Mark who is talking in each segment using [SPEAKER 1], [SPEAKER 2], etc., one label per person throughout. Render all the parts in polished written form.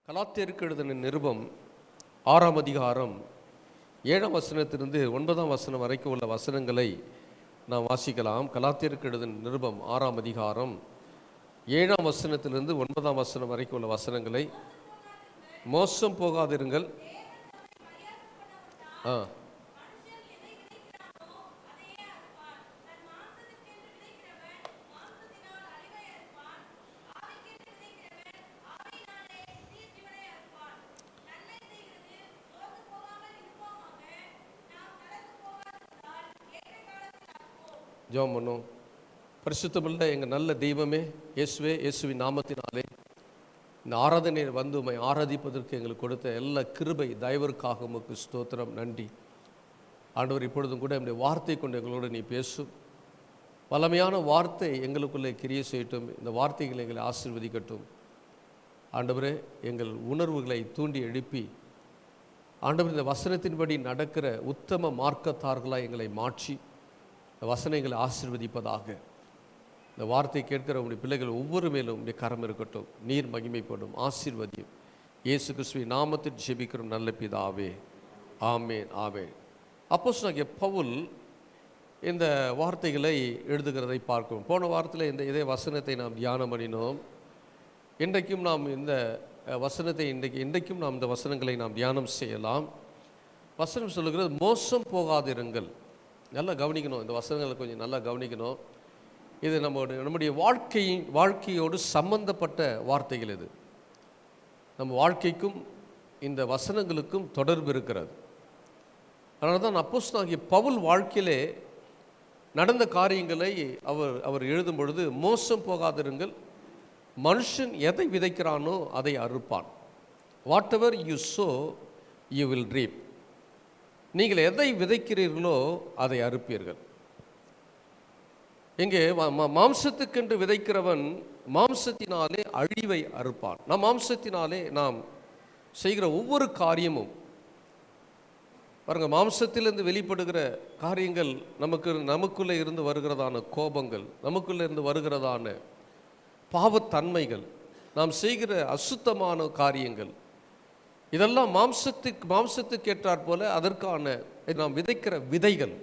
[SPEAKER 1] கலாத்தியருக்கு எழுதின நிருபம் 6ஆம் அதிகாரம் 7ஆம் வசனத்திலிருந்து 9ஆம் வசனம் வரைக்கும் உள்ள வசனங்களை நாம் வாசிக்கலாம். கலாத்தியருக்கு எழுதின நிருபம் 6ஆம் அதிகாரம் 7ஆம் வசனத்திலிருந்து 9ஆம் வசனம் வரைக்கும் உள்ள வசனங்களை. மோசம் போகாதிருங்கள். ஜெபம் பண்ணும். பரிசுத்தமுள்ள எங்கள் நல்ல தெய்வமே, இயேசுவே, இயேசுவின் நாமத்தினாலே இந்த ஆராதனையை வந்து உம்மை ஆராதிப்பதற்கு எங்களுக்கு கொடுத்த எல்லா கிருபை தயவிற்காக உமக்கு ஸ்தோத்திரம், நன்றி. ஆண்டவர், இப்பொழுதும் கூட என்னுடைய வார்த்தை கொண்டு எங்களோடு நீ பேசும். வல்லமையான வார்த்தை எங்களுக்குள்ளே கிரியை செய்யட்டும். இந்த வார்த்தைகளை எங்களை ஆசீர்வதிக்கட்டும். ஆண்டவரே, எங்கள் உணர்வுகளை தூண்டி எழுப்பி ஆண்டவர் இந்த வசனத்தின்படி நடக்கிற உத்தம மார்க்கத்தார்களாக எங்களை மாற்றி இந்த வசனங்களை ஆசீர்வதிப்பதாக. இந்த வார்த்தை கேட்கிற உங்களுடைய பிள்ளைகள் ஒவ்வொரு மேலும் உடைய கரம் இருக்கட்டும். நீர் மகிமைப்படும், ஆசீர்வதியும். இயேசு கிறிஸ்துவின் நாமத்தில் ஜெபிக்கிறோம் நல்ல பிதாவே, ஆமேன், ஆமேன். அப்போஸ்தலனாகிய பவுல் இந்த வார்த்தைகளை எழுதுகிறதை பார்க்கிறோம். போன வாரத்தில் இதே வசனத்தை நாம் தியானம் பண்ணினோம். இன்றைக்கும் நாம் இந்த வசனத்தை இன்றைக்கும் நாம் இந்த வசனங்களை நாம் தியானம் செய்யலாம். வசனம் சொல்லுகிறது, மோசம் போகாதிருங்கள். நல்லா கவனிக்கணும், இந்த வசனங்களை கொஞ்சம் நல்லா கவனிக்கணும். இது நம்முடைய வாழ்க்கையோடு சம்பந்தப்பட்ட வார்த்தைகள். இது நம்ம வாழ்க்கைக்கும் இந்த வசனங்களுக்கும் தொடர்பு இருக்கிறது. அதனால தான் அப்போஸ்தலனாகிய பவுல் வாழ்க்கையிலே நடந்த காரியங்களை அவர் எழுதும் பொழுது, மோசம் போகாதிருங்கள், மனுஷன் எதை விதைக்கிறானோ அதை அறுப்பான். Whatever you sow you will reap. நீங்கள் எதை விதைக்கிறீர்களோ அதை அறுப்பீர்கள். இங்கே மாம்சத்துக்கென்று விதைக்கிறவன் மாம்சத்தினாலே அழிவை அறுப்பான். மாம்சத்தினாலே நாம் செய்கிற ஒவ்வொரு காரியமும் பாருங்கள், மாம்சத்திலிருந்து வெளிப்படுகிற காரியங்கள் நமக்குள்ளே இருந்து வருகிறதான கோபங்கள், நமக்குள்ளே இருந்து வருகிறதான பாவத்தன்மைகள், நாம் செய்கிற அசுத்தமான காரியங்கள், இதெல்லாம் மாம்சத்துக்கு ஏற்றாற் போல அதற்கான நாம் விதைக்கிற விதைகள்.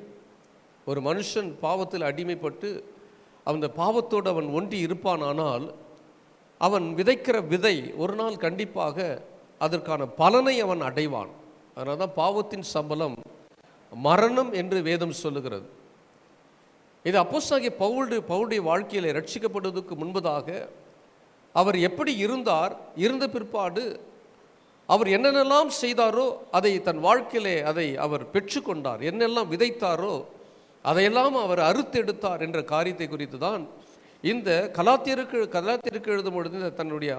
[SPEAKER 1] ஒரு மனுஷன் பாவத்தில் அடிமைப்பட்டு அந்த பாவத்தோடு அவன் ஒன்றி இருப்பானால் அவன் விதைக்கிற விதை ஒரு நாள் கண்டிப்பாக அதற்கான பலனை அவன் அடைவான். அதனால தான் பாவத்தின் சம்பளம் மரணம் என்று வேதம் சொல்லுகிறது. இது அப்போஸ்தலனாகிய பவுலுடைய வாழ்க்கையில் ரட்சிக்கப்படுவதற்கு முன்பதாக அவர் எப்படி இருந்த பிற்பாடு அவர் என்னென்னலாம் செய்தாரோ அதை தன் வாழ்க்கையிலே அவர் பெற்றுக்கொண்டார். என்னெல்லாம் விதைத்தாரோ அதையெல்லாம் அவர் அறுத்தெடுத்தார் என்ற காரியத்தை குறித்து தான் இந்த கலாத்தியருக்கு எழுதும் பொழுது தன்னுடைய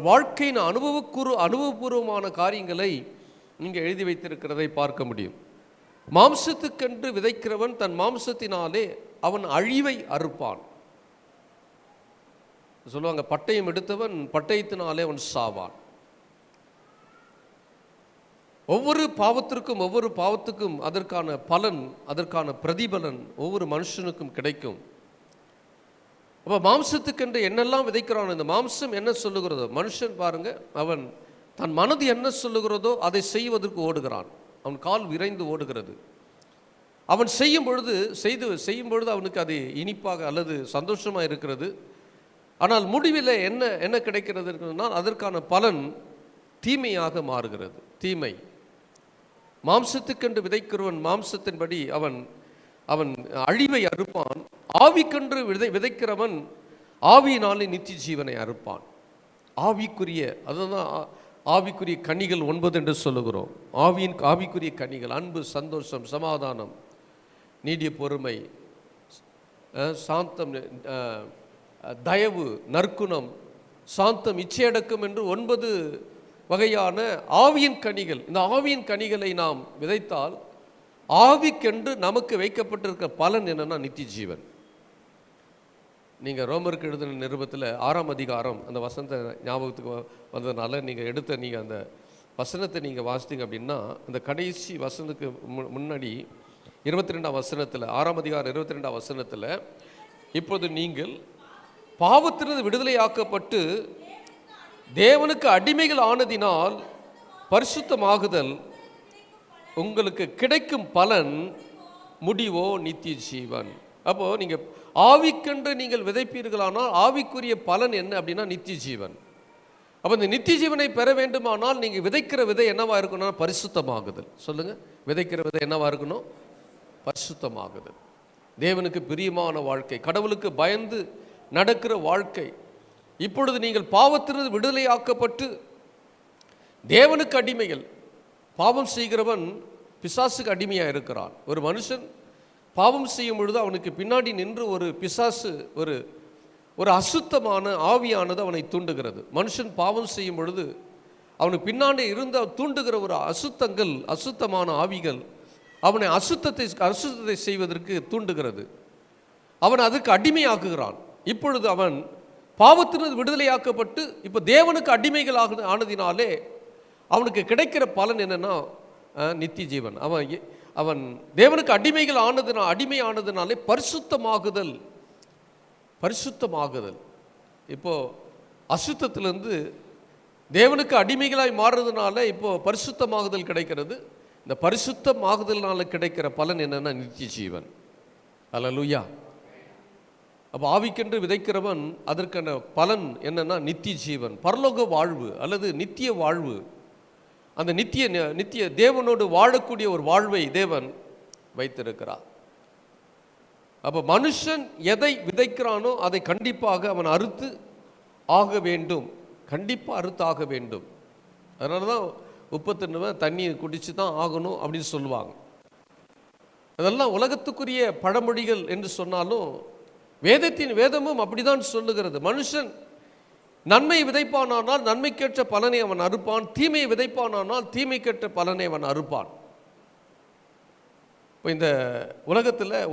[SPEAKER 1] வாழ்க்கையின் அனுபவபூர்வமான காரியங்களை இங்கே எழுதி வைத்திருக்கிறதை பார்க்க முடியும். மாம்சத்துக்கென்று விதைக்கிறவன் தன் மாம்சத்தினாலே அவன் அழிவை அறுப்பான். சொல்லுவாங்க, பட்டயம் எடுத்தவன் பட்டயத்தினாலே அவன் சாவான். ஒவ்வொரு பாவத்துக்கும் அதற்கான பலன், அதற்கான பிரதிபலன் ஒவ்வொரு மனுஷனுக்கும் கிடைக்கும். அப்போ மாம்சத்துக்கென்று என்னெல்லாம் விதைக்கிறான், இந்த மாம்சம் என்ன சொல்லுகிறதோ, மனுஷன் பாருங்க, அவன் தன் மனது என்ன சொல்லுகிறதோ அதை செய்வதற்கு ஓடுகிறான். அவன் கால் விரைந்து ஓடுகிறது. அவன் செய்யும் பொழுது அவனுக்கு அது இனிப்பாக அல்லது சந்தோஷமாக இருக்கிறது. ஆனால் முடிவில் என்ன கிடைக்கிறது, அதற்கான பலன் தீமையாக மாறுகிறது. தீமை. மாம்சத்துக்கென்று விதைக்கிறவன் மாம்சத்தின்படி அவன் அழிவை அறுப்பான். ஆவிக்கென்று விதைக்கிறவன் ஆவியினாலே நித்திய ஜீவனை அறுப்பான். அதுதான் ஆவிக்குரிய கனிகள் 9 என்று சொல்லுகிறோம். ஆவிக்குரிய கனிகள் அன்பு, சந்தோஷம், சமாதானம், நீடிய பொறுமை, சாந்தம், தயவு, நற்குணம், சாந்தம், இச்சையடக்கம் என்று 9 வகையான ஆவியின் கனிகள். இந்த ஆவியின் கனிகளை நாம் விதைத்தால் ஆவிக்கென்று நமக்கு வைக்கப்பட்டிருக்க பலன் என்னன்னா நித்திய ஜீவன். நீங்கள் ரோமருக்கு எழுதின நிருபத்தில் 6ஆம் அதிகாரம் அந்த வசனத்தை ஞாபகத்துக்கு வந்ததுனால நீங்கள் அந்த வசனத்தை நீங்கள் வாசித்தீங்க அப்படின்னா, அந்த கடைசி வசனத்துக்கு முன்னாடி 22ஆம் வசனத்தில், 6ஆம் அதிகாரம் 22ஆம் வசனத்தில், இப்போது நீங்கள் பாவத்திலிருந்து விடுதலை ஆக்கப்பட்டு தேவனுக்கு அடிமைகள் ஆனதினால் பரிசுத்தமாகுதல் உங்களுக்கு கிடைக்கும் பலன் முடிவோ நித்திய ஜீவன். அப்போ நீங்க ஆவிக்கென்று நீங்கள் விதைப்பீர்களானால் ஆவிக்குரிய பலன் என்ன அப்படின்னா நித்திய ஜீவன். அப்போ இந்த நித்திய ஜீவனை பெற வேண்டுமானால் நீங்கள் விதைக்கிற விதை என்னவா இருக்கணும்? பரிசுத்தமாகுதல். சொல்லுங்க, விதைக்கிற விதை என்னவா இருக்கணும்? பரிசுத்தமாகுதல். தேவனுக்கு பிரியமான வாழ்க்கை, கடவுளுக்கு பயந்து நடக்கிற வாழ்க்கை. இப்பொழுது நீங்கள் பாவத்திலிருந்து விடுதலையாக்கப்பட்டு தேவனுக்கு அடிமைகள். பாவம் செய்கிறவன் பிசாசுக்கு அடிமையாக இருக்கிறான். ஒரு மனுஷன் பாவம் செய்யும் பொழுது அவனுக்கு பின்னாடி நின்று ஒரு பிசாசு, ஒரு அசுத்தமான ஆவியானது அவனை தூண்டுகிறது. மனுஷன் பாவம் செய்யும் பொழுது அவனுக்கு பின்னாடி இருந்த தூண்டுகிற ஒரு அசுத்தமான ஆவிகள் அவனை அசுத்தத்தை செய்வதற்கு தூண்டுகிறது. அவன் அதுக்கு அடிமையாக்குகிறான். இப்பொழுது அவன் பாவத்திலிருந்து விடுதலையாக்கப்பட்டு இப்போ தேவனுக்கு அடிமைகள் ஆனதினாலே அவனுக்கு கிடைக்கிற பலன் என்னன்னா நித்திய ஜீவன். அவன் தேவனுக்கு அடிமையானதுனாலே பரிசுத்தமாகுதல். இப்போ அசுத்தத்திலிருந்து தேவனுக்கு அடிமைகளாய் மாறுறதுனால இப்போ பரிசுத்தமாகுதல் கிடைக்கிறது. இந்த பரிசுத்தமாகுதல்னால கிடைக்கிற பலன் என்னன்னா நித்திய ஜீவன். அல்லேலூயா. அப்போ ஆவிக்கென்று விதைக்கிறவன் அதற்கான பலன் என்னன்னா நித்திய ஜீவன், பரலோக வாழ்வு அல்லது நித்திய வாழ்வு. அந்த நித்திய தேவனோடு வாழக்கூடிய ஒரு வாழ்வை தேவன் வைத்திருக்கிறார். அப்போ மனுஷன் எதை விதைக்கிறானோ அதை கண்டிப்பாக அவன் அறுத்து ஆக வேண்டும். கண்டிப்பாக அறுத்து ஆக வேண்டும். அதனால தான் 32 தண்ணி குடிச்சு தான் ஆகணும் அப்படின்னு சொல்லுவாங்க. அதெல்லாம் உலகத்துக்குரிய பழமொழிகள் என்று சொன்னாலும் வேதமும் அப்படிதான் சொல்லுகிறது. மனுஷன் நன்மை விதைப்பானால் நன்மைக்கேற்ற பலனை அவன் அறுப்பான், தீமையை விதைப்பானால் தீமைக்கேற்ற பலனை அவன் அறுப்பான். இப்போ இந்த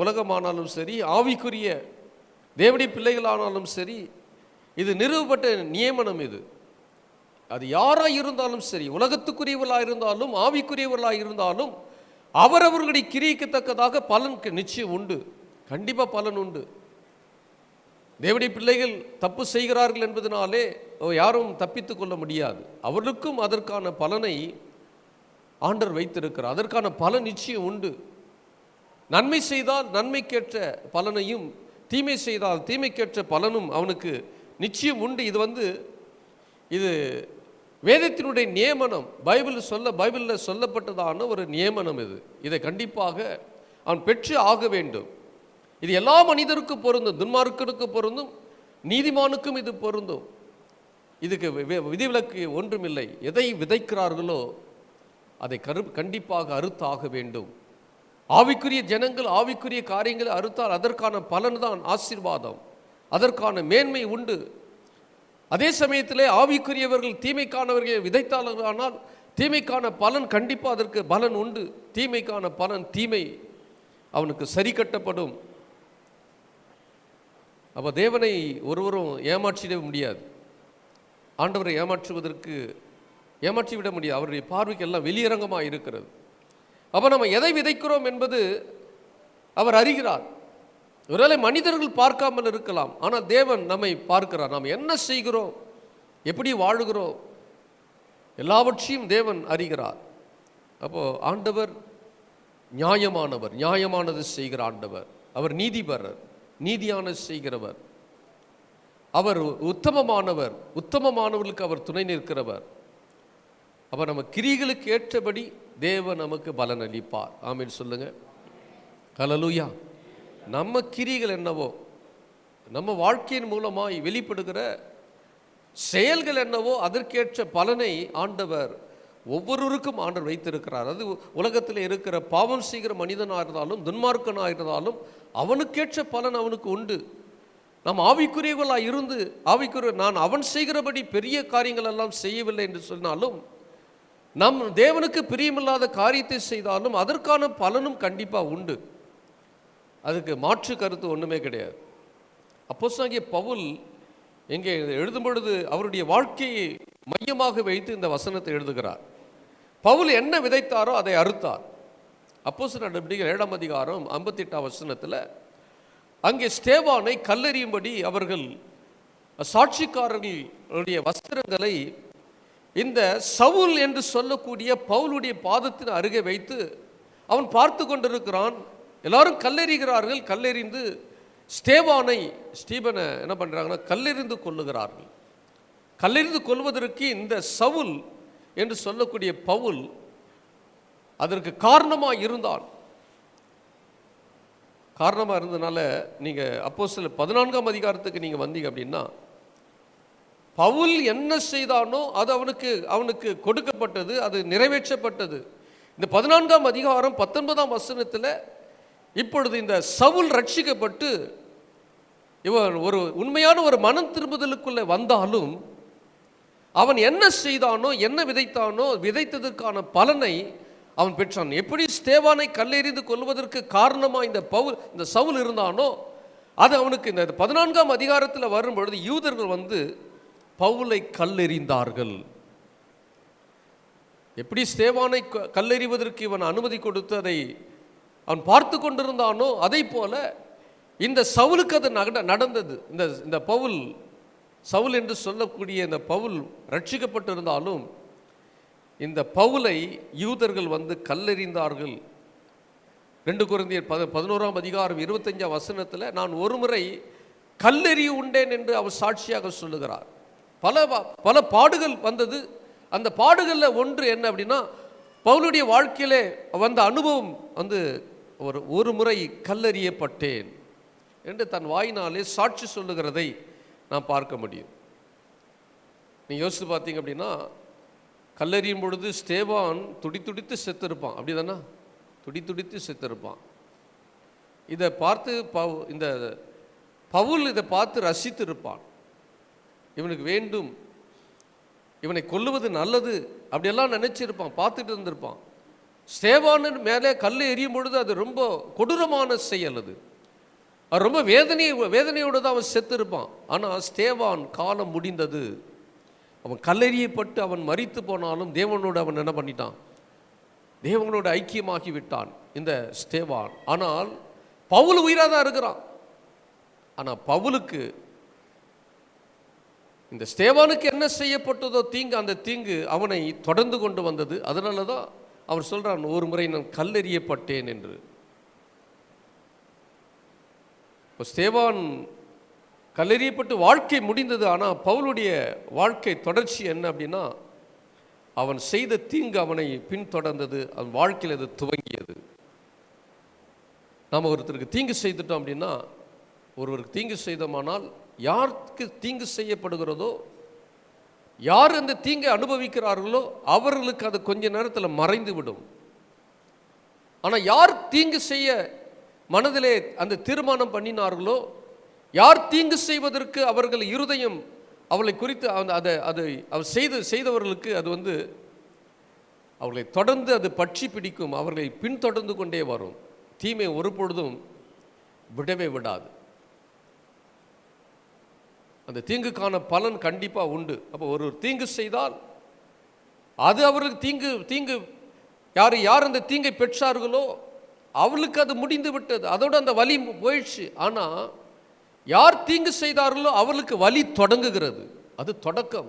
[SPEAKER 1] உலகமானாலும் சரி, ஆவிக்குரிய தேவனுடைய பிள்ளைகளானாலும் சரி, இது நிறுவப்பட்ட நியமனம். அது யாராக இருந்தாலும் சரி, உலகத்துக்குரியவர்களாக இருந்தாலும் ஆவிக்குரியவர்களாக இருந்தாலும் அவரவர்களுடைய கிரியைக்குத்தக்கதாக பலனுக்கு நிச்சயம் உண்டு. கண்டிப்பாக பலன் உண்டு. தேவனுடைய பிள்ளைகள் தப்பு செய்கிறார்கள் என்பதனாலே யாரும் தப்பித்து கொள்ள முடியாது. அவர்களுக்கும் அதற்கான பலனை ஆண்டவர் வைத்திருக்கிறார். அதற்கான பலன் நிச்சயம் உண்டு. நன்மை செய்தால் நன்மைக்கேற்ற பலனையும், தீமை செய்தால் தீமைக்கேற்ற பலனும் அவனுக்கு நிச்சயம் உண்டு. இது வேதத்தினுடைய நியமனம். பைபிளில் சொல்லப்பட்டதான ஒரு நியமனம். இதை கண்டிப்பாக அவன் பெற்று ஆக வேண்டும். இது எல்லா மனிதருக்கும் பொருந்தும். துன்மார்க்கனுக்கு பொருந்தும், நீதிமானுக்கும் இது பொருந்தும். இதுக்கு விதிவிலக்கு ஒன்றுமில்லை. எதை விதைக்கிறார்களோ அதை கண்டிப்பாக அறுத்தாக வேண்டும். ஆவிக்குரிய ஜனங்கள் ஆவிக்குரிய காரியங்களை அறுத்தால் அதற்கான பலன் தான் ஆசீர்வாதம், அதற்கான மேன்மை உண்டு. அதே சமயத்திலே ஆவிக்குரியவர்கள் தீமைக்கானவர்களை விதைத்தார்களானால் தீமைக்கான பலன் கண்டிப்பாக அதற்கு பலன் உண்டு. தீமைக்கான பலன், தீமை அவனுக்கு சரி கட்டப்படும். அப்போ தேவனை ஒருவரும் ஏமாற்றிட முடியாது. ஆண்டவரை ஏமாற்றிவிட முடியாது. அவருடைய பார்வைக்கு எல்லாம் வெளியரங்கமாக இருக்கிறது. அப்போ நம்ம எதை விதைக்கிறோம் என்பது அவர் அறிகிறார். ஒருவேளை மனிதர்கள் பார்க்காமல் இருக்கலாம், ஆனால் தேவன் நம்மை பார்க்கிறார். நாம் என்ன செய்கிறோம், எப்படி வாழுகிறோம், எல்லாவற்றையும் தேவன் அறிகிறார். அப்போது ஆண்டவர் நியாயமானவர், நியாயமானது செய்கிற ஆண்டவர். அவர் நீதிபரர், நீதியானது செய்கிறவர். அவர் உத்தமமானவர், உத்தமமானவர்களுக்கு அவர் துணை நிற்கிறவர். அப்போ நம்ம கிரிகளுக்கு ஏற்றபடி தேவன் நமக்கு பலன் அளிப்பார். ஆமீன் சொல்லுங்க. ஹல்லேலூயா. நம்ம கிரிகள் என்னவோ, நம்ம வாழ்க்கையின் மூலமாய் வெளிப்படுகிற செயல்கள் என்னவோ அதற்கேற்ற பலனை ஆண்டவர் ஒவ்வொருவருக்கும் ஆண்டவர் வைத்திருக்கிறார். அது உலகத்தில் இருக்கிற பாவம் செய்கிற மனிதனாக இருந்தாலும் துன்மார்க்கனாக இருந்தாலும் அவனுக்கேற்ற பலன் அவனுக்கு உண்டு. நாம் ஆவிக்குரியவர்களாக இருந்து நான் அவன் செய்கிறபடி பெரிய காரியங்கள் எல்லாம் செய்யவில்லை என்று சொன்னாலும், நம் தேவனுக்கு பிரியமில்லாத காரியத்தை செய்தாலும் அதற்கான பலனும் கண்டிப்பாக உண்டு. அதுக்கு மாற்று கருத்து ஒன்றுமே கிடையாது. அப்போஸ்தலனாகிய பவுல் எங்கே எழுதும் பொழுது அவருடைய வாழ்க்கையை மையமாக வைத்து இந்த வசனத்தை எழுதுகிறார். பவுல் என்ன விதைத்தாரோ அதை அறுத்தார். அப்போஸ்தலர் நடவடிக்கைகள் 7ஆம் அதிகாரம் 58ஆம் வசனத்தில் அங்கே ஸ்தேவானை கல்லெறியும்படி அவர்கள் சாட்சிக்காரர்களுடைய வஸ்திரங்களை இந்த சவுல் என்று சொல்லக்கூடிய பவுலுடைய பாதத்தின் அருகே வைத்து அவன் பார்த்து கொண்டிருக்கிறான். எல்லாரும் கல்லெறிகிறார்கள். கல்லெறிந்து ஸ்டீபனை என்ன பண்ணுறாங்கன்னா கல்லெறிந்து கொள்ளுகிறார்கள். கல்லெறிந்து கொள்வதற்கு இந்த சவுல் என்று சொல்லக்கூடிய பவுல் அதற்கு காரணமாக இருந்தான். காரணமாக இருந்ததுனால நீங்கள் அப்போஸ்தலர் 14ஆம் அதிகாரத்துக்கு நீங்கள் வந்தீங்க அப்படின்னா, பவுல் என்ன செய்தானோ அது அவனுக்கு கொடுக்கப்பட்டது, அது நிறைவேற்றப்பட்டது. இந்த 14ஆம் அதிகாரம் 19ஆம் வசனத்தில் இப்பொழுது இந்த சவுல் ரட்சிக்கப்பட்டு இவன் ஒரு உண்மையான ஒரு மனம் திரும்புதலுக்குள்ளே வந்தாலும் அவன் என்ன செய்தானோ என்ன விதைத்தானோ விதைத்ததற்கான பலனை அவன் பெற்றான். எப்படி ஸ்தேவானை கல்லெறிந்து கொள்வதற்கு காரணமாக இந்த சவுல் இருந்தானோ அது அவனுக்கு இந்த 14ஆம் அதிகாரத்தில் வரும்பொழுது யூதர்கள் வந்து பவுலை கல்லெறிந்தார்கள். எப்படி ஸ்தேவானை கல்லெறிவதற்கு இவன் அனுமதி கொடுத்து அதை அவன் பார்த்து கொண்டிருந்தானோ அதை போல இந்த சவுலுக்கு அது நடந்தது. இந்த சவுல் என்று சொல்லக்கூடிய இந்த பவுல் ரட்சிக்கப்பட்டிருந்தாலும் இந்த பவுலை யூதர்கள் வந்து கல்லெறிந்தார்கள். 2 கொரிந்தியர் 11ஆம் அதிகாரம் 25ஆம் வசனத்தில் நான் ஒருமுறை கல்லெறி உண்டேன் என்று அவர் சாட்சியாக சொல்லுகிறார். பல பாடுகள் வந்தது. அந்த பாடுகளில் ஒன்று என்ன அப்படின்னா, பவுலுடைய வாழ்க்கையிலே வந்த அனுபவம் வந்து ஒரு முறை கல்லெறியப்பட்டேன் என்று தன் வாயினாலே சாட்சி சொல்லுகிறதை நாம் பார்க்க முடியும். நீங்கள் யோசித்து பார்த்தீங்க அப்படின்னா, கல்லெறியும் பொழுது ஸ்தேவான் துடித்து செத்திருப்பான். அப்படி தானே? துடித்து செத்திருப்பான். இதை பார்த்து இந்த பவுல் இதை பார்த்து ரசித்து இருப்பான். இவனுக்கு வேண்டும், இவனை கொல்லுவது நல்லது அப்படியெல்லாம் நினைச்சிருப்பான், பார்த்துட்டு இருந்திருப்பான். ஸ்தேவானின் மேலே கல் எறியும் பொழுது அது ரொம்ப கொடூரமான செயல். அது ரொம்ப வேதனையோடு தான் அவன் செத்திருப்பான். ஆனால் ஸ்தேவான் காலம் முடிந்தது. அவன் கல்லெறியப்பட்டு அவன் மரித்து போனாலும் தேவனோடு அவன் என்ன பண்ணிட்டான்? தேவனோடு ஐக்கியமாகி விட்டான் இந்த ஸ்தேவான். ஆனால் பவுல் உயிராக தான் இருக்கிறான். ஆனால் பவுலுக்கு இந்த ஸ்தேவானுக்கு என்ன செய்யப்பட்டதோ தீங்கு, அந்த தீங்கு அவனை தொடர்ந்து கொண்டு வந்தது. அதனால தான் அவர் சொல்கிறான், ஒரு முறை நான் கல்லெறியப்பட்டேன் என்று. இப்போ ஸ்தேவான் கல்லெறியப்பட்டு வாழ்க்கை முடிந்தது. ஆனால் பவுலுடைய வாழ்க்கை தொடர்ச்சி என்ன அப்படின்னா, அவன் செய்த தீங்கு அவனை பின்தொடர்ந்தது. அவன் வாழ்க்கையில் அது துவங்கியது. நாம் ஒருத்தருக்கு தீங்கு செய்துட்டோம் அப்படின்னா, ஒருவருக்கு தீங்கு செய்தோமானால் யாருக்கு தீங்கு செய்யப்படுகிறதோ, யார் அந்த தீங்கை அனுபவிக்கிறார்களோ அவர்களுக்கு அது கொஞ்ச நேரத்தில் மறைந்து விடும். ஆனால் யார் தீங்கு செய்ய மனதிலே அந்த தீர்மானம் பண்ணினார்களோ, யார் தீங்கு செய்வதற்கு அவர்கள் இருதயம் அவளை குறித்து அதை செய்தவர்களுக்கு அது வந்து அவர்களை தொடர்ந்து அது பற்றி பிடிக்கும். அவர்களை பின்தொடர்ந்து கொண்டே வரும். தீமை ஒரு பொழுதும் விடவே விடாது. அந்த தீங்குக்கான பலன் கண்டிப்பாக உண்டு. அப்போ ஒரு தீங்கு செய்தால் அது அவர்களுக்கு தீங்கு யார் அந்த தீங்கை பெற்றார்களோ அவளுக்கு அது முடிந்து விட்டது. அதோடு அந்த வலி போயிடுச்சு. ஆனால் யார் தீங்கு செய்தார்களோ அவளுக்கு வலி தொடங்குகிறது. அது தொடக்கம்.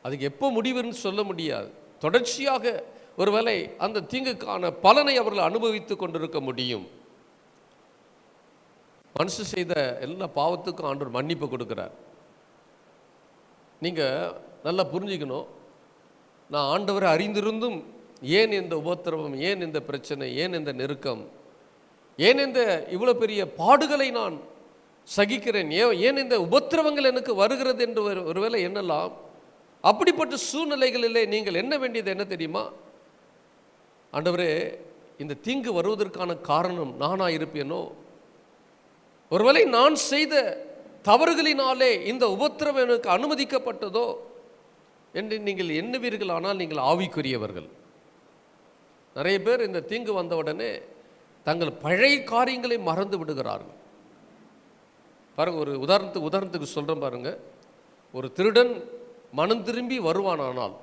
[SPEAKER 1] அதுக்கு எப்போ முடிவுன்னு சொல்ல முடியாது. தொடர்ச்சியாக ஒருவேளை அந்த தீங்குக்கான பலனை அவர்கள் அனுபவித்து கொண்டிருக்க முடியும். மனுஷன் செய்த எல்லா பாவத்துக்கும் ஆண்டவர் மன்னிப்பு கொடுக்குறார். நீங்கள் நல்லா புரிஞ்சுக்கணும். நான் ஆண்டவரை அறிந்திருந்தும் ஏன் இந்த உபத்திரவம், ஏன் இந்த பிரச்சனை, ஏன் இந்த நெருக்கம், ஏன் இந்த இவ்வளோ பெரிய பாடுகளை நான் சகிக்கிறேன், ஏன் இந்த உபத்திரவங்கள் எனக்கு வருகிறது என்று ஒருவேளை எண்ணலாம். அப்படிப்பட்ட சூழ்நிலைகளிலே நீங்கள் எண்ண வேண்டியது என்ன தெரியுமா? ஆண்டவரே, இந்த தீங்கு வருவதற்கான காரணம் நானாக இருப்பேனோ, ஒருவேளை நான் செய்த தவறுகளினாலே இந்த உபத்திரவம் எனக்கு அனுமதிக்கப்பட்டதோ என்று நீங்கள் எண்ணுவீர்கள். ஆனால் நீங்கள் ஆவிக்குரியவர்கள். நிறைய பேர் இந்த தீங்கு வந்தவுடனே தங்கள் பழைய காரியங்களை மறந்து விடுகிறார்கள். பாருங்கள், ஒரு உதாரணத்துக்கு சொல்கிறேன் பாருங்க. ஒரு திருடன் மனம் திரும்பி வருவானானால்,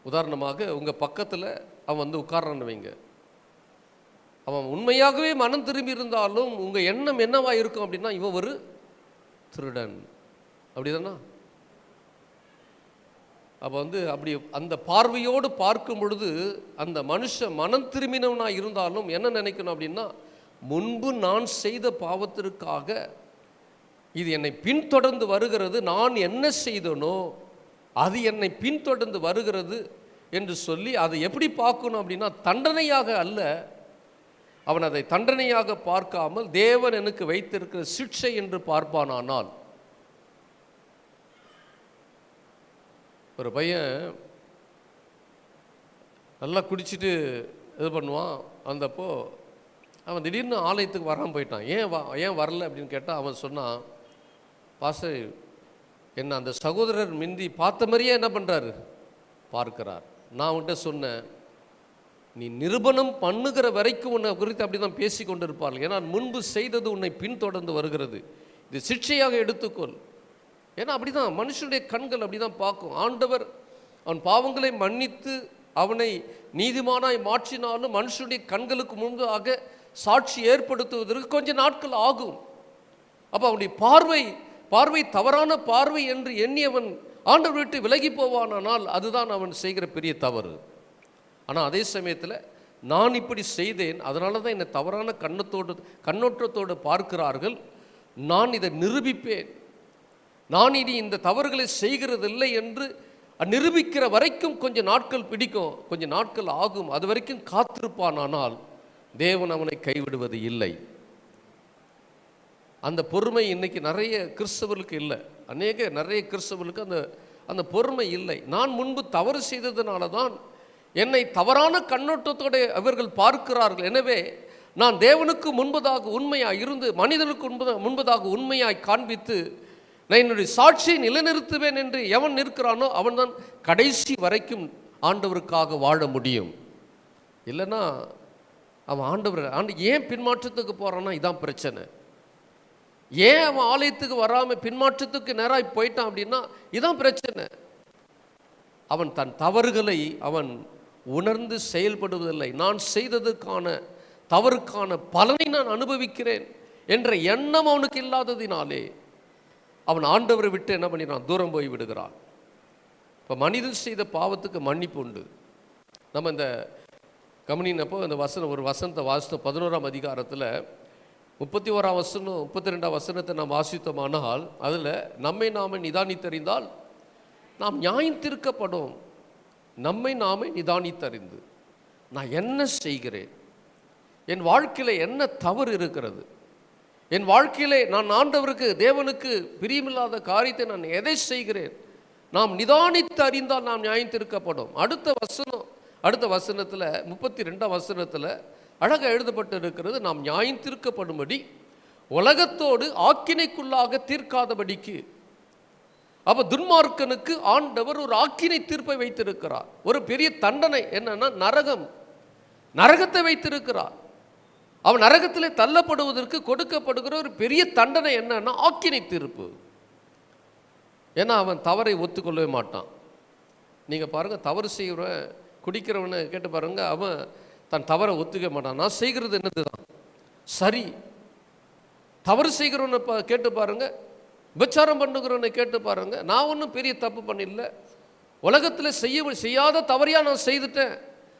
[SPEAKER 1] உதாரணமாக உங்கள் பக்கத்தில் அவன் வந்து உட்கார்றான்னு வைங்க. அவன் உண்மையாகவே மனம் திரும்பி இருந்தாலும் உங்கள் எண்ணம் என்னவா இருக்கும் அப்படின்னா, இவன் ஒரு திருடன். அப்படிதானா? அப்போ அப்படி அந்த பார்வையோடு பார்க்கும் பொழுது அந்த மனுஷன் மனம் திரும்பினவனா இருந்தாலும் என்ன நினைக்கணும் அப்படின்னா, முன்பு நான் செய்த பாவத்திற்காக இது என்னை பின்தொடர்ந்து வருகிறது, நான் என்ன செய்தனோ அது என்னை பின்தொடர்ந்து வருகிறது என்று சொல்லி அதை எப்படி பார்க்கணும் அப்படின்னா, தண்டனையாக அல்ல. அவன் அதை தண்டனையாக பார்க்காமல் தேவன் எனக்கு வைத்திருக்கிற சிக்ஷை என்று பார்ப்பானானால். ஒரு பையன் நல்லா குடிச்சிட்டு இது பண்ணுவான். அந்தப்போ அவன் திடீர்னு ஆலயத்துக்கு வராமல் போயிட்டான். ஏன் வரல அப்படின்னு கேட்டால் அவன் சொன்னான், பாஸ்டர் என்ன அந்த சகோதரர் மிந்தி பார்த்த மாதிரியே என்ன பண்ணுறாரு, பார்க்கிறார். நான் அவன்கிட்ட சொன்னேன், நீ நிரூபணம் பண்ணுகிற வரைக்கும் உன்னை குறித்து அப்படி தான் பேசி கொண்டு இருப்பார்கள். ஏன்னா முன்பு செய்தது உன்னை பின்தொடர்ந்து வருகிறது, இது சிக்ஷையாக எடுத்துக்கொள். ஏன்னா அப்படி தான் மனுஷனுடைய கண்கள் அப்படி தான் பார்க்கும். ஆண்டவர் அவன் பாவங்களை மன்னித்து அவனை நீதிமானாய் மாற்றினாலும் மனுஷனுடைய கண்களுக்கு முன்பாக சாட்சி ஏற்படுத்துவதற்கு கொஞ்சம் நாட்கள் ஆகும். அப்போ அவனுடைய பார்வை தவறான பார்வை என்று எண்ணி அவன் ஆண்டவர் விட்டு விலகி போவானால் அதுதான் அவன் செய்கிற பெரிய தவறு. ஆனால் அதே சமயத்தில் நான் இப்படி செய்தேன், அதனால தான் என்னை தவறான கண்ணோட்டத்தோடு பார்க்கிறார்கள், நான் இதை நிரூபிப்பேன், நான் இனி இந்த தவறுகளை செய்கிறதில்லை என்று நிரூபிக்கிற வரைக்கும் கொஞ்சம் நாட்கள் பிடிக்கும், கொஞ்சம் நாட்கள் ஆகும். அது வரைக்கும் காத்திருப்பானால் தேவன் அவனை கைவிடுவது இல்லை. அந்த பொறுமை இன்னைக்கு நிறைய கிறிஸ்தவர்களுக்கு இல்லை. நிறைய கிறிஸ்தவர்களுக்கு அந்த பொறுமை இல்லை. நான் முன்பு தவறு செய்ததுனால தான் என்னை தவறான கண்ணோட்டத்தோடு அவர்கள் பார்க்கிறார்கள். எனவே நான் தேவனுக்கு முன்பதாக உண்மையாய் இருந்து மனிதனுக்கு முன்பதாக உண்மையாய் காண்பித்து நான் என்னுடைய சாட்சியை நிலைநிறுத்துவேன் என்று எவன் நிற்கிறானோ அவன் தான் கடைசி வரைக்கும் ஆண்டவருக்காக வாழ முடியும். இல்லைன்னா அவன் ஏன் பின்மாற்றத்துக்கு போகிறான்னா இதான் பிரச்சனை. ஏன் அவன் ஆலயத்துக்கு வராமல் பின்மாற்றத்துக்கு நேராக போயிட்டான் அப்படின்னா இதான் பிரச்சனை. அவன் தன் தவறுகளை அவன் உணர்ந்து செயல்படுவதில்லை. நான் செய்ததுக்கான தவறுக்கான பலனை நான் அனுபவிக்கிறேன் என்ற எண்ணம் அவனுக்கு இல்லாததினாலே அவன் ஆண்டவரை விட்டு என்ன பண்ணிடுறான், தூரம் போய் விடுகிறான். இப்போ மனிதன் செய்த பாவத்துக்கு மன்னிப்பு உண்டு. நம்ம இந்த கவனினப்போ அந்த ஒரு வசனத்தை வாசித்தோம். 11ஆம் அதிகாரத்தில் 31ஆம் வசனம் 32ஆம் வசனத்தை நாம் வாசித்தோமானால் அதில் நம்மை நாமே நிதானித்தறிந்தால் நாம் நியாயம் தீர்க்கப்படும். நம்மை நாமே நிதானித்தறிந்து நான் என்ன செய்கிறேன், என் வாழ்க்கையில் என்ன தவறு இருக்கிறது, என் வாழ்க்கையிலே நான் ஆண்டவருக்கு தேவனுக்கு பிரியமில்லாத காரியத்தை நான் எதை செய்கிறேன், நாம் நிதானித்து அறிந்தால் நாம் நியாயம் தீர்க்கப்படும். அடுத்த வசனத்தில் 32ஆம் வசனத்தில் அழகாக எழுதப்பட்டு இருக்கிறது, நாம் நியாயம் தீர்க்கப்படும்படி உலகத்தோடு ஆக்கினைக்குள்ளாக தீர்க்காதபடிக்கு. அப்போ துன்மார்க்கனுக்கு ஆண்டவர் ஒரு ஆக்கினை தீர்ப்பை வைத்திருக்கிறார். ஒரு பெரிய தண்டனை என்னன்னா நரகத்தை வைத்திருக்கிறார். அவன் நரகத்திலே தள்ளப்படுவதற்கு கொடுக்கப்படுகிற ஒரு பெரிய தண்டனை என்னன்னா ஆக்கினை தீர்ப்பு. ஏன்னா அவன் தவறை ஒத்துக்கொள்ளவே மாட்டான். நீங்கள் பாருங்கள், தவறு செய்கிறவன் குடிக்கிறவனை கேட்டு பாருங்க, அவன் தன் தவறை ஒத்துக்க மாட்டான். நான் செய்கிறது என்னது தான் சரி. தவறு செய்கிறவனை கேட்டு பாருங்க, விபச்சாரம் பண்ணுகிறவனை கேட்டு பாருங்க, நான் ஒன்றும் பெரிய தப்பு பண்ணிடல, உலகத்தில் செய்யாத தவறையா நான் செய்துட்டேன்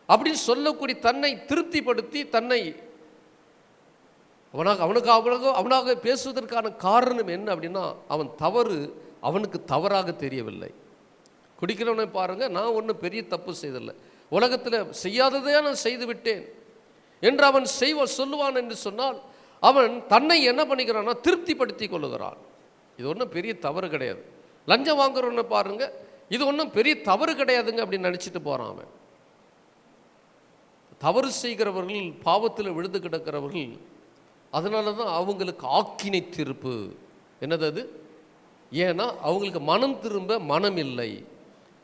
[SPEAKER 1] அப்படின்னு சொல்லக்கூடிய தன்னை திருப்திப்படுத்தி தன்னை அவனாக பேசுவதற்கான காரணம் என்ன அப்படின்னா அவன் தவறு அவனுக்கு தவறாக தெரியவில்லை. குடிக்கிறவனை பாருங்க, நான் ஒன்றும் பெரிய தப்பு செய்தில்லை, உலகத்தில் செய்யாததையா நான் செய்து விட்டேன் என்று அவன் சொல்லுவான் என்று சொன்னால் அவன் தன்னை என்ன பண்ணிக்கிறான்னா திருப்திப்படுத்தி கொள்ளுகிறான். இது ஒன்றும் பெரிய தவறு கிடையாது. லஞ்சம் வாங்குறவனை பாருங்க, இது ஒன்றும் பெரிய தவறு கிடையாதுங்க அப்படின்னு நினச்சிட்டு போகிறான். அவன் தவறு செய்கிறவர்கள், பாவத்தில் விழுந்து கிடக்கிறவர்கள், அதனால தான் அவங்களுக்கு ஆக்கினை தீர்ப்பு. என்னது அது? ஏன்னா அவங்களுக்கு மனம் திரும்ப மனம் இல்லை,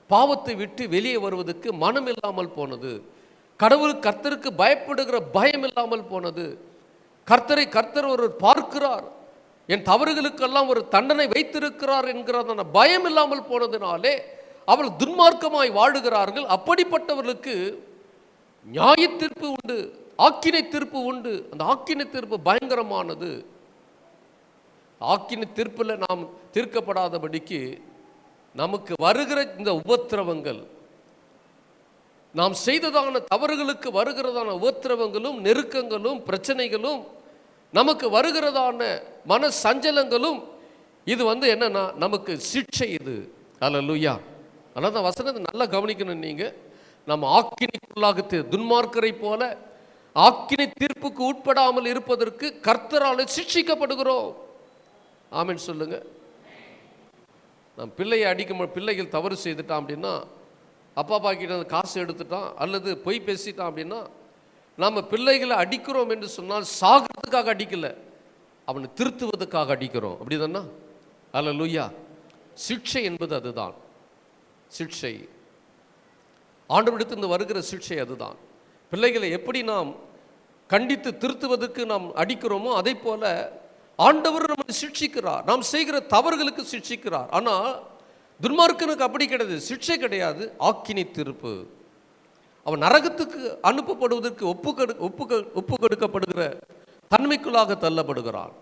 [SPEAKER 1] பாவத்தை விட்டு வெளியே வருவதற்கு மனம் இல்லாமல் போனது, கர்த்தருக்கு பயப்படுகிற பயம் இல்லாமல் போனது, கர்த்தர் ஒரு பார்க்கிறார், என் தவறுகளுக்கெல்லாம் ஒரு தண்டனை வைத்திருக்கிறார் என்கிறதான பயம் இல்லாமல் போனதினாலே அவள் துன்மார்க்கமாய் வாழுகிறார்கள். அப்படிப்பட்டவர்களுக்கு நியாய தீர்ப்பு உண்டு, ஆக்கினை தீர்ப்பு உண்டு. அந்த ஆக்கினை தீர்ப்பு பயங்கரமானது. ஆக்கினி தீர்ப்பில் நாம் தீர்க்கப்படாதபடிக்கு நமக்கு வருகிற இந்த உபத்திரவங்கள், நாம் செய்ததான தவறுகளுக்கு வருகிறதான உபத்திரவங்களும் நெருக்கங்களும் பிரச்சனைகளும் நமக்கு வருகிறதான மன சஞ்சலங்களும் இது என்னன்னா நமக்கு சிக்ஷை. இது அல்லேலூயா. அதனால தான் வசனத்தை நல்லா கவனிக்கணும். நீங்கள் நம்ம ஆக்கினிக்குள்ளாக துன்மார்க்கரை போல ஆக்கினி தீர்ப்புக்கு உட்படாமல் இருப்பதற்கு கர்த்தரால் சிக்ஷிக்கப்படுகிறோம். ஆமென் சொல்லுங்க. நம்ம பிள்ளையை அடிக்கும் பிள்ளைகள் தவறு செய்துட்டான் அப்படின்னா, அப்பா கிட்ட காசு எடுத்துட்டான் அல்லது பொய் பேசிட்டான் அப்படின்னா, நாம் பிள்ளைகளை அடிக்கிறோம் என்று சொன்னால் சாகிறதுக்காக அடிக்கல, அவனை திருத்துவதற்காக அடிக்கிறோம். அப்படிதானா? அல்லேலூயா. சிக்ஷை என்பது அதுதான். சிக்ஷை ஆண்டவரிடத்திலிருந்து வருகிற சிக்ஷை அதுதான். பிள்ளைகளை எப்படி நாம் கண்டித்து திருத்துவதற்கு நாம் அடிக்கிறோமோ அதே போல ஆண்டவர் நம்மை சிக்ஷிக்கிறார், நாம் செய்கிற தவறுகளுக்கு சிக்ஷிக்கிறார். ஆனால் துன்மார்க்கனுக்கு அப்படி கிடையாது, சிக்ஷை கிடையாது, ஆக்கினி தீர்ப்பு. அவன் நரகத்துக்கு அனுப்பப்படுவதற்கு ஒப்பு கொடுக்கப்படுகிற தன்மைக்குள்ளாக தள்ளப்படுகிறான்.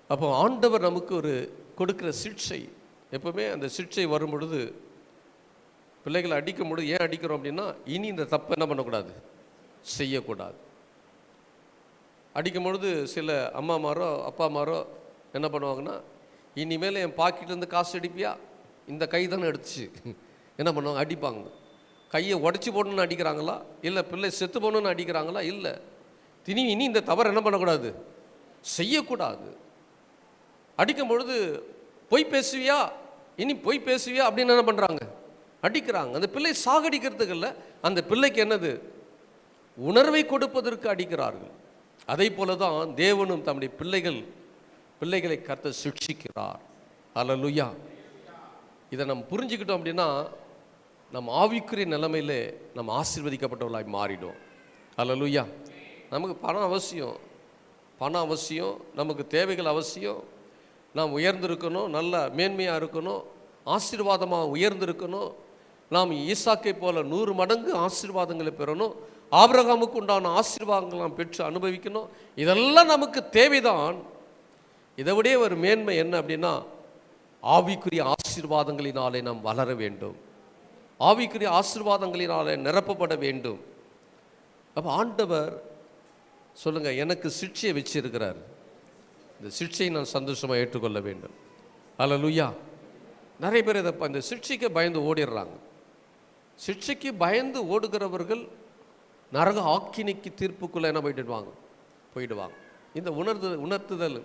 [SPEAKER 1] அப்போ ஆண்டவர் நமக்கு ஒரு கொடுக்கிற சிக்ஷை, எப்பவுமே அந்த சிக்ஷை வரும் பொழுது பிள்ளைகளை அடிக்கும் பொழுது ஏன் அடிக்கிறோம் அப்படின்னா, இனி இந்த தப்பை என்ன பண்ணக்கூடாது, செய்யக்கூடாது. அடிக்கும் பொழுது சில அம்மாமாரோ அப்பாமாரோ என்ன பண்ணுவாங்கன்னா, இனிமேல் என் பாக்கெட்லேருந்து காசு அடிப்பியா, இந்த கை தானே எடுத்துச்சு, என்ன பண்ணுவாங்க, அடிப்பாங்க. கையை உடச்சி போடணுன்னு அடிக்கிறாங்களா, இல்லை பிள்ளை செத்து போகணுன்னு அடிக்கிறாங்களா, இல்லை, இனி இந்த தவறு என்ன பண்ணக்கூடாது, செய்யக்கூடாது. அடிக்கும் பொழுது பொய் பேசுவியா, இனி பொய் பேசுவியா அப்படின்னு என்ன பண்ணுறாங்க, அடிக்கிறாங்க. அந்த பிள்ளை சாகடிக்கிறதுக்கு இல்லை, அந்த பிள்ளைக்கு என்னது, உணர்வை கொடுப்பதற்கு அடிக்கிறார்கள். அதை போல தான் தேவனும் தம்முடைய பிள்ளைகளை கர்த்தர் சிக்ஷிக்கிறார். அல்லேலூயா. இதை நம்ம புரிஞ்சுக்கிட்டோம் அப்படின்னா நம்ம ஆவிக்குரிய நிலைமையிலே நம்ம ஆசீர்வதிக்கப்பட்டவர்களாய் மாறிடும். அல்லேலூயா. நமக்கு பணம் அவசியம், நமக்கு தேவைகள் அவசியம். நாம் உயர்ந்திருக்கணும், நல்ல மேன்மையாக இருக்கணும், ஆசீர்வாதமாக உயர்ந்திருக்கணும். நாம் ஈசாக்கை போல 100 மடங்கு ஆசீர்வாதங்களை பெறணும், ஆபிரகாமுக்கு உண்டான ஆசீர்வாதங்களை நாம் பெற்று அனுபவிக்கணும். இதெல்லாம் நமக்கு தேவைதான். இதை விட ஒரு மேன்மை என்ன அப்படின்னா, ஆவிக்குரிய ஆசீர்வாதங்களினாலே நாம் வளர வேண்டும், ஆவிக்குரிய ஆசீர்வாதங்களினாலே நிரப்பப்பட வேண்டும். அப்போ ஆண்டவர் சொல்லுங்க, எனக்கு சிக்ஷையை வச்சிருக்கிறார், இந்த சிக்ஷையை நான் சந்தோஷமாக ஏற்றுக்கொள்ள வேண்டும். அல்லேலூயா. நிறைய பேர் இந்த சிக்ஷைக்கு பயந்து ஓடிடுறாங்க. சிக்ஷைக்கு பயந்து ஓடுகிறவர்கள் நரக ஆக்கினிக்கு தீர்ப்புக்குள்ளே என்ன போயிடுவாங்க. இந்த உணர்த்துதல்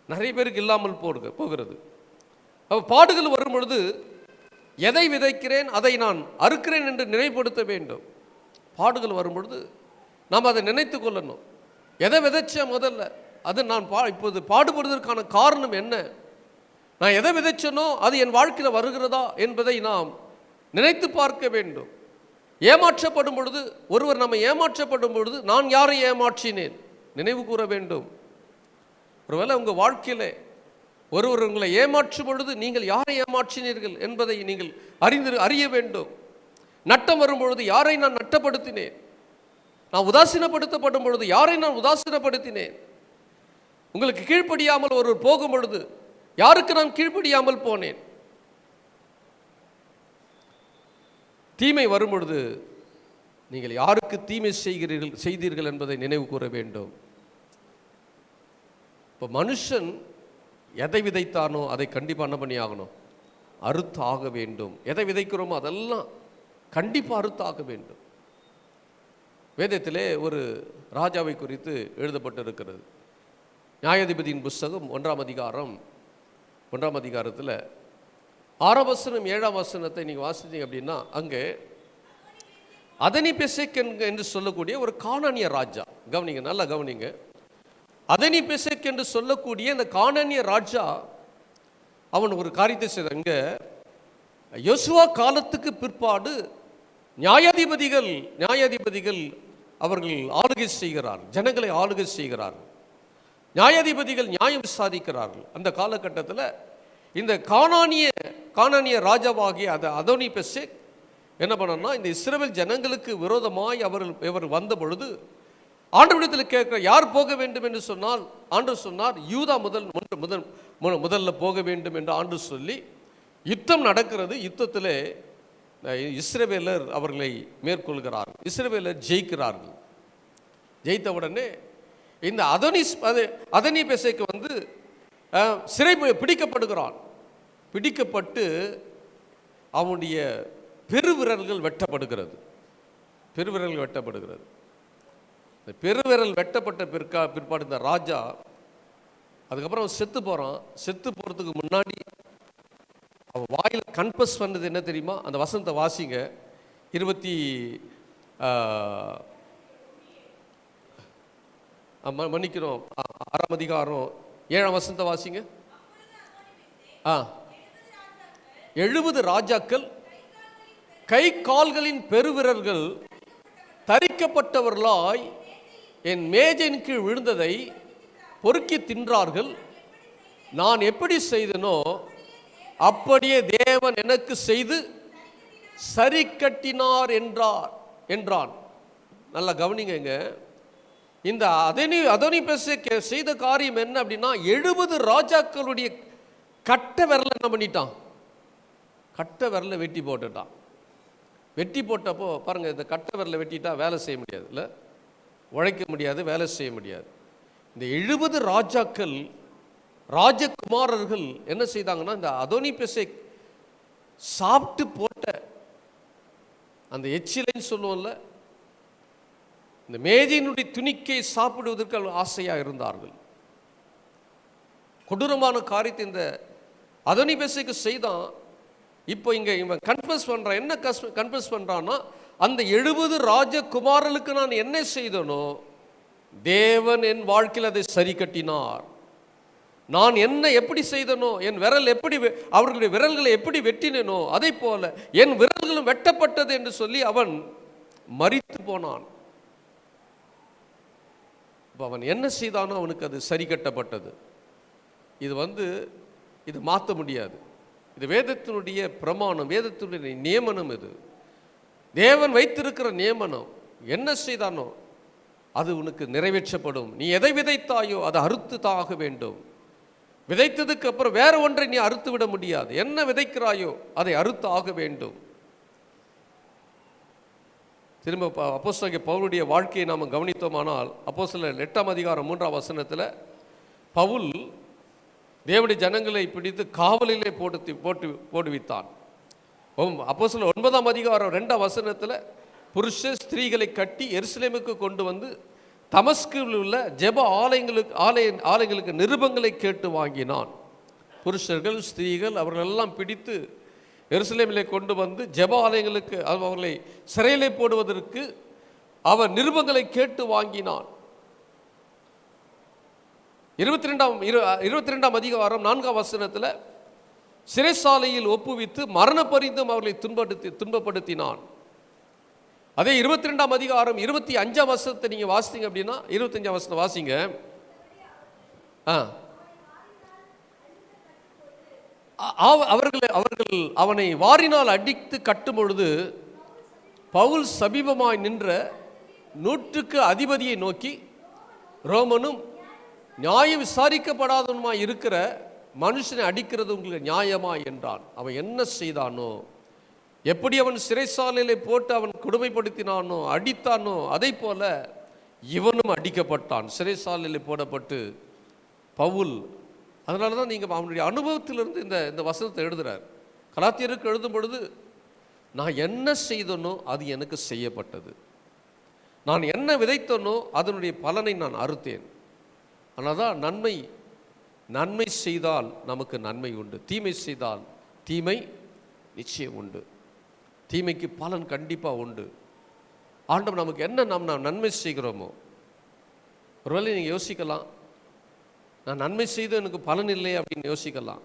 [SPEAKER 1] நிறைய பேருக்கு இல்லாமல் போகிறது. அப்போ பாடுகள் வரும் பொழுது எதை விதைக்கிறேன் அதை நான் அறுக்கிறேன் என்று நினைப்படுத்த வேண்டும். பாடுகள் வரும் பொழுது நாம் அதை நினைத்து கொள்ளணும். எதை விதைச்சேன் முதல்ல, அது நான் இப்போது பாடுபடுவதற்கான காரணம் என்ன, நான் எதை விதைச்சனோ அது என் வாழ்க்கையில் வருகிறதா என்பதை நாம் நினைத்து பார்க்க வேண்டும். ஏமாற்றப்படும் பொழுது, ஒருவர் நம்ம ஏமாற்றப்படும் பொழுது நான் யாரை ஏமாற்றினேன் நினைவு கூற வேண்டும். ஒருவேளை உங்கள் வாழ்க்கையில் ஒருவர் உங்களை ஏமாற்றும் பொழுது நீங்கள் யாரை ஏமாற்றினீர்கள் என்பதை நீங்கள் அறிய வேண்டும். நட்டம் வரும் பொழுது யாரை நான் நட்டப்படுத்தினேன், நான் உதாசீனப்படுத்தப்படும் பொழுது யாரை நான் உதாசீனப்படுத்தினேன், உங்களுக்கு கீழ்ப்படியாமல் ஒருவர் போகும் பொழுது யாருக்கு நான் கீழ்ப்படியாமல் போனேன். தீமை வரும் பொழுது நீங்கள் யாருக்கு தீமை செய்தீர்கள் என்பதை நினைவு கூற வேண்டும். இப்போ மனுஷன் எதை விதைத்தானோ அதை கண்டிப்பாக என்ன பண்ணி ஆகணும், அறுத்து ஆக வேண்டும். எதை விதைக்கிறோமோ அதெல்லாம் கண்டிப்பாக அறுத்து ஆக வேண்டும். வேதத்திலே ஒரு ராஜாவை குறித்து எழுதப்பட்டிருக்கிறது. நியாயாதிபதியின் புஸ்தகம் 1ஆம் அதிகாரம் 1ஆம் அதிகாரத்தில் 6ஆம் வசனம் 7ஆம் வசனத்தை நீங்கள் வாசித்தீங்க அப்படின்னா, அங்கே அதனிபெசேக் என்று சொல்லக்கூடிய ஒரு கானானிய ராஜா, கவனிங்க, நல்லா கவனிங்க. அதனிபெசேக் என்று சொல்லக்கூடிய இந்த கானானிய ராஜா அவன் ஒரு காரியத்தை செய்த. இங்கே யோசுவா காலத்துக்கு பிற்பாடு நியாயாதிபதிகள் அவர்கள் ஆளுகை செய்கிறார்கள், ஜனங்களை ஆளுகை செய்கிறார்கள், நியாயாதிபதிகள் நியாயம் விசாரிக்கிறார்கள். அந்த காலகட்டத்தில் இந்த கானானிய ராஜாவாகிய அதோனிபெசேக் என்ன பண்ணா, இந்த இஸ்ரவேல் ஜனங்களுக்கு விரோதமாய் இவர் வந்த பொழுது ஆண்டவரிடத்தில் கேட்கிற, யார் போக வேண்டும் என்று சொன்னால் ஆண்டவர் சொன்னார், யூதா முதல்ல போக வேண்டும் என்று ஆண்டவர் சொல்லி, யுத்தம் நடக்கிறது. யுத்தத்தில் இஸ்ரவேலர் அவர்களை மேற்கொள்கிறார்கள். இஸ்ரவேலர் ஜெயிக்கிறார்கள். ஜெயித்த உடனே இந்த அதனி பெசேக்கு சிறை பிடிக்கப்படுகிறான். பிடிக்கப்பட்டு அவனுடைய பெருவிரல்கள் வெட்டப்படுகிறது. பெருவிரல்கள் வெட்டப்படுகிறது. இந்த பெருவிரல் வெட்டப்பட்ட பிற்பாடு இந்த ராஜா அதுக்கப்புறம் செத்து போகிறான். செத்து போகிறதுக்கு முன்னாடி அவன் வாயில் கன்ஃபஸ் பண்ணது என்ன தெரியுமா? அந்த வசனத்தை வாசிங்க. 6ஆம் அதிகாரம் 7ஆம் வசனத்தை வாசிங்க. 70 ராஜாக்கள் கை கால்களின் பெருவிரல்கள் தரிக்கப்பட்டவர்களாய் என் மேஜையின் கீழ் விழுந்ததை பொறுக்கி தின்றார்கள். நான் எப்படி செய்தனோ அப்படியே தேவன் எனக்கு செய்து சரி கட்டினார் என்றான். நல்லா கவனிங்க. இந்த அதனி பெசேக்கு செய்த காரியம் என்ன அப்படின்னா, 70 ராஜாக்களுடைய கட்ட விரலை என்ன பண்ணிட்டான்? கட்ட விரலை வெட்டி போட்டுட்டான். வெட்டி போட்டப்போ பாருங்க, இந்த கட்ட விரலை வெட்டிட்டா வேலை செய்ய முடியாது, இல்லை உழைக்க முடியாது, வேலை செய்ய முடியாது. இந்த 70 ராஜாக்கள் ராஜகுமாரர்கள் என்ன செய்தாங்கன்னா, இந்த அதோனி பெசேக் சாப்பிட்டு போட்ட அந்த எச்சிலைன்னு சொல்லுவோம்ல, இந்த மேஜையினுடைய துணிக்கை சாப்பிடுவதற்கு ஆசையாக இருந்தார்கள். கொடூரமான காரியத்தை இந்த அதோனி பெசேக்கு செய்தான். இப்போ இங்கே இவன் கன்ஃபஸ் பண்ணுறான். என்ன கன்ஃபஸ் பண்ணுறான்னா, அந்த 70 ராஜகுமாரர்களுக்கு நான் என்ன செய்தனோ தேவன் என் வாழ்க்கையில் அதை சரி கட்டினார். நான் என்ன எப்படி செய்தனோ, என் விரல் எப்படி அவர்களுடைய விரல்களை எப்படி வெட்டினேனோ அதை போல என் விரல்களும் வெட்டப்பட்டது என்று சொல்லி அவன் மரித்து போனான். அவன் என்ன செய்தானோ அவனுக்கு அது சரி கட்டப்பட்டது. இது மாற்ற முடியாது. இது வேதத்தினுடைய பிரமாணம், வேதத்தினுடைய நியமனம். இது தேவன் வைத்திருக்கிற நியமனம். என்ன செய்தானோ அது உனக்கு நிறைவேற்றப்படும். நீ எதை விதைத்தாயோ அதை அறுத்து தாக வேண்டும். விதைத்ததுக்கு அப்புறம் வேற ஒன்றை நீ அறுத்து விட முடியாது. என்ன விதைக்கிறாயோ அதை அறுத்து ஆக வேண்டும். திரும்ப அப்போஸ்தலனாகிய பவுலுடைய வாழ்க்கையை நாம் கவனித்தோமானால், அப்போஸ்தலர் 8ஆம் அதிகாரம் 3ஆம் வசனத்தில் பவுல் தேவனுடைய ஜனங்களை பிடித்து காவலிலே போடுவித்தான். அப்போஸ்தலர் 9ஆம் அதிகாரம் 2ஆம் வசனத்தில் புருஷ ஸ்திரீகளை கட்டி எருசலேமுக்கு கொண்டு வந்து தமஸ்கில் உள்ள ஜெப ஆலயங்களுக்கு நிருபங்களை கேட்டு வாங்கினான். புருஷர்கள் ஸ்திரீகள் அவர்களெல்லாம் பிடித்து எருசலேமிலே கொண்டு வந்து ஜெப ஆலயங்களுக்கு அவர்களை சிறையிலே போடுவதற்கு அவர் நிருபங்களை கேட்டு வாங்கினான். 22ஆம் அதிகாரம் 4ஆம் வசனத்தில் சிறைசாலையில் ஒப்புவித்து மரண பரிந்தும் அவர்களை துன்பப்படுத்தினான். அதே 22ஆம் அதிகாரம் 25ஆம் வசனத்தை நீங்க வாசித்தீங்க அப்படின்னா, 25ஆம் வசனம் வாசிங்க. அவர்கள் அவனை வாரினால் அடித்து கட்டும் பொழுது பவுல் சமீபமாய் நின்ற 100க்கு அதிபதியை நோக்கி, ரோமனும் நியாயம் விசாரிக்கப்படாதவனுமாய் இருக்கிற மனுஷனை அடிக்கிறது உங்களுக்கு நியாயமா என்றான். அவன் என்ன செய்தானோ, எப்படி அவன் சிறைசாலையிலே போட்டு அவன் கொடுமைப்படுத்தினானோ அடித்தானோ அதை போல இவனும் அடிக்கப்பட்டான், சிறைசாலையில் போடப்பட்டு. பவுல் அதனால தான் நீங்கள் அவனுடைய அனுபவத்திலிருந்து இந்த வசனத்தை எழுதுகிறார். கலாத்தியருக்கு எழுதும் பொழுது, நான் என்ன செய்தனோ அது எனக்கு செய்யப்பட்டது, நான் என்ன விதைத்தனோ அதனுடைய பலனை நான் அறுத்தேன். ஆனால் தான் நன்மை செய்தால் நமக்கு நன்மை உண்டு, தீமை செய்தால் தீமை நிச்சயம் உண்டு. தீமைக்கு பலன் கண்டிப்பாக உண்டு. ஆண்டவர் நமக்கு என்ன நாம் நன்மை செய்கிறோமோ, ஒருவேளை நீங்கள் யோசிக்கலாம், நான் நன்மை செய்து எனக்கு பலன் இல்லை அப்படின்னு யோசிக்கலாம்.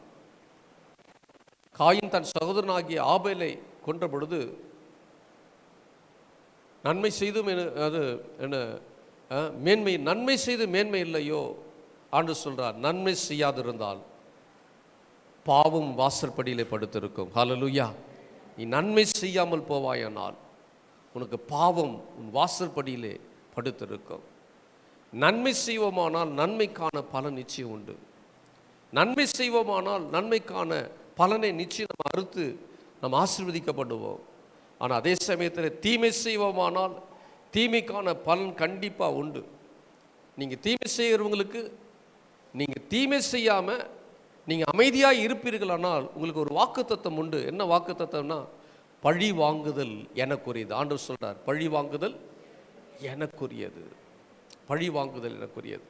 [SPEAKER 1] காயின் தன் சகோதரனாகிய ஆபேலை கொன்ற பொழுது நன்மை செய்தும் அது என்ன மேன்மை, நன்மை செய்து மேன்மை இல்லையோ? ஆண்டு சொல்றார், நன்மை செய்யாதிருந்தால் பாவம் வாசற்படியிலே படுத்திருக்கும். ஹல்லேலூயா. நீ நன்மை செய்யாமல் போவாயானால் உனக்கு பாவம் உன் வாசற்படியிலே படுத்திருக்கும். நன்மை செய்வோமானால் நன்மைக்கான பலன் நிச்சயம் உண்டு. நன்மை செய்வோமானால் நன்மைக்கான பலனை நிச்சயம் நம்ம அறுத்து நம்ம ஆசீர்வதிக்கப்படுவோம். ஆனால் அதே சமயத்தில் தீமை செய்வோமானால் தீமைக்கான பலன் கண்டிப்பாக உண்டு. நீங்கள் தீமை செய்கிறவங்களுக்கு நீங்கள் தீமை செய்யாமல் நீங்கள் அமைதியாக இருப்பீர்களானால் உங்களுக்கு ஒரு வாக்குத்தத்தம் உண்டு. என்ன வாக்குத்தத்தம்னா, பழி வாங்குதல் எனக்குரியது. ஆண்டவர் சொல்றார், பழி வாங்குதல் எனக்குரியது, பழி வாங்குதல் எனக்குரியது.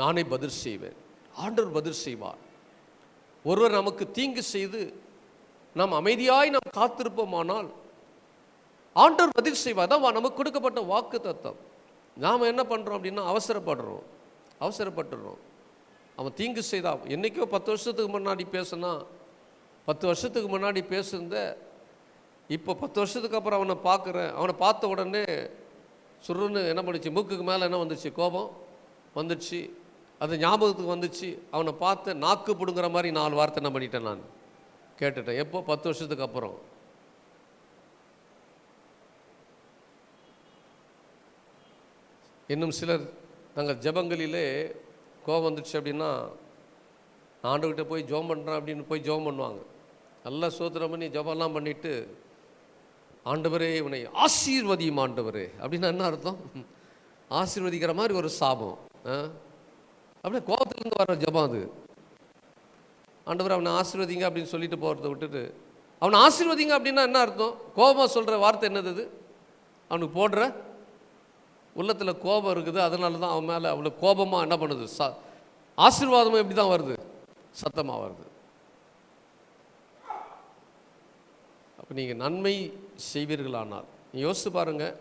[SPEAKER 1] நானே பதில் செய்வேன், ஆண்டவர் பதில் செய்வார். ஒருவர் நமக்கு தீங்கு செய்து நாம் அமைதியாய் நாம் காத்திருப்போமானால் ஆண்டவர் பதில் செய்வார். தான் நமக்கு கொடுக்கப்பட்ட வாக்கு தத்தம். நாம் என்ன பண்ணுறோம் அப்படின்னா அவசரப்பட்டுறோம். அவன் தீங்கு செய்தான். என்றைக்கோ 10 வருஷத்துக்கு முன்னாடி பேசுனா, 10 வருஷத்துக்கு முன்னாடி பேசுனத இப்போ 10 வருஷத்துக்கு அப்புறம் அவனை பார்க்குறேன். அவனை பார்த்த உடனே சுருன்னு என்ன பண்ணிச்சு, மூக்குக்கு மேலே என்ன வந்துச்சு, கோபம் வந்துடுச்சு. அது ஞாபகத்துக்கு வந்துச்சு. அவனை பார்த்து நாக்கு பிடுங்குற மாதிரி 4 வார்த்தை என்ன பண்ணிட்டேன், நான் கேட்டுட்டேன். எப்போ? 10 வருஷத்துக்கு அப்புறம். இன்னும் சிலர் நாங்கள் ஜெபங்களிலே கோபம் வந்துடுச்சு அப்படின்னா, ஆண்டவர்கிட்ட போய் ஜெபம் பண்ணுறேன் அப்படின்னு போய் ஜெபம் பண்ணுவாங்க. நல்லா சோத்திரம் பண்ணி ஜெபம்லாம் பண்ணிவிட்டு, ஆண்டவரே இவனை ஆசீர்வதியும் ஆண்டவரே அப்படின்னா என்ன அர்த்தம்? ஆசீர்வதிக்கிற மாதிரி ஒரு சாபம். அப்படியே கோபத்திலேருந்து வர ஜெபம் அது. ஆண்டவர் அவனை ஆசீர்வதிங்க அப்படின்னு சொல்லிட்டு போகிறத விட்டுட்டு அவனை ஆசீர்வதிங்க அப்படின்னா என்ன அர்த்தம்? கோபமாக சொல்கிற வார்த்தை என்னது? அது அவனுக்கு போடுற உள்ளத்தில் கோபம் இருக்குது. அதனால தான் அவன் மேலே அவ்வளோ கோபமாக என்ன பண்ணுது. ஆசீர்வாதமும் எப்படி தான் வருது? சத்தமாக வருது. அப்போ நீங்கள் நன்மை செய்வீர்களானால், நீங்கள் யோசித்து பாருங்கள்.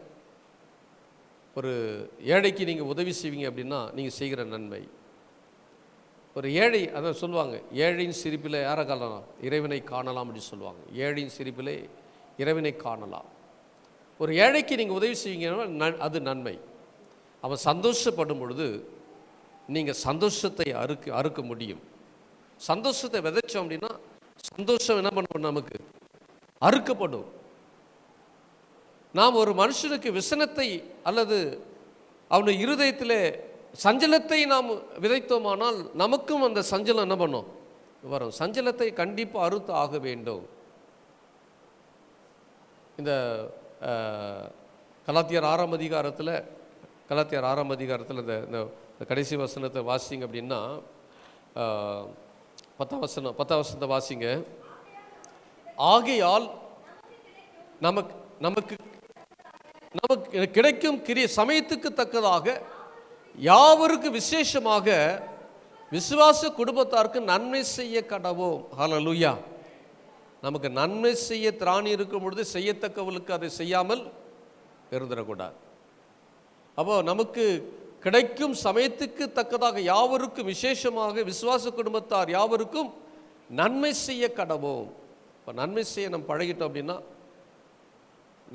[SPEAKER 1] ஒரு ஏழைக்கு நீங்கள் உதவி செய்வீங்க அப்படின்னா நீங்கள் செய்கிற நன்மை. ஒரு ஏழை, அதான் சொல்லுவாங்க, ஏழையின் சிரிப்பில் யாரை காணலாம்? இறைவனை காணலாம் அப்படின்னு சொல்லுவாங்க. ஏழையின் சிரிப்பிலே இறைவனை காணலாம். ஒரு ஏழைக்கு நீங்கள் உதவி செய்வீங்கன்னா அது நன்மை. அவன் சந்தோஷப்படும் பொழுது நீங்கள் சந்தோஷத்தை அறுக்க முடியும். சந்தோஷத்தை விதைச்சோம் அப்படின்னா சந்தோஷம் என்ன பண்ணுவோம், நமக்கு அறுக்கப்படும். நாம் ஒரு மனுஷனுக்கு விசனத்தை அல்லது அவனுடைய இருதயத்தில் சஞ்சலத்தை நாம் விதைத்தோமானால் நமக்கும் அந்த சஞ்சலம் என்ன பண்ணும், வரும். சஞ்சலத்தை கண்டிப்பாக அறுத்து ஆக வேண்டும். இந்த கலாத்தியர் 6ஆம் அதிகாரத்தில் இந்த கடைசி வசனத்தை வாசிங்க அப்படின்னா, 10ஆம் வசனத்தை வாசிங்க. ஆகையால் நமக்கு கிடைக்கும் சமயத்துக்கு தக்கதாக யாவருக்கு விசேஷமாக விசுவாச குடும்பத்தாருக்கு நன்மை செய்ய கடவோம். ஹல்லேலூயா. நமக்கு நன்மை செய்ய திராணி இருக்கும் பொழுது செய்யத்தக்கவளுக்கு அதை செய்யாமல் இருந்துடக்கூடாது. அப்போ நமக்கு கிடைக்கும் சமயத்துக்கு தக்கதாக யாவருக்கும் விசேஷமாக விசுவாச குடும்பத்தார் யாவருக்கும் நன்மை செய்ய கடவோம். இப்போ நன்மை செய்ய நம்ம பழகிட்டோம் அப்படின்னா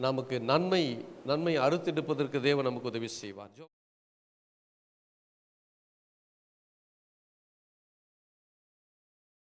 [SPEAKER 1] நமக்கு நன்மை அறுத்தெடுப்பதற்கு தேவன் நமக்கு உதவி செய்வார்.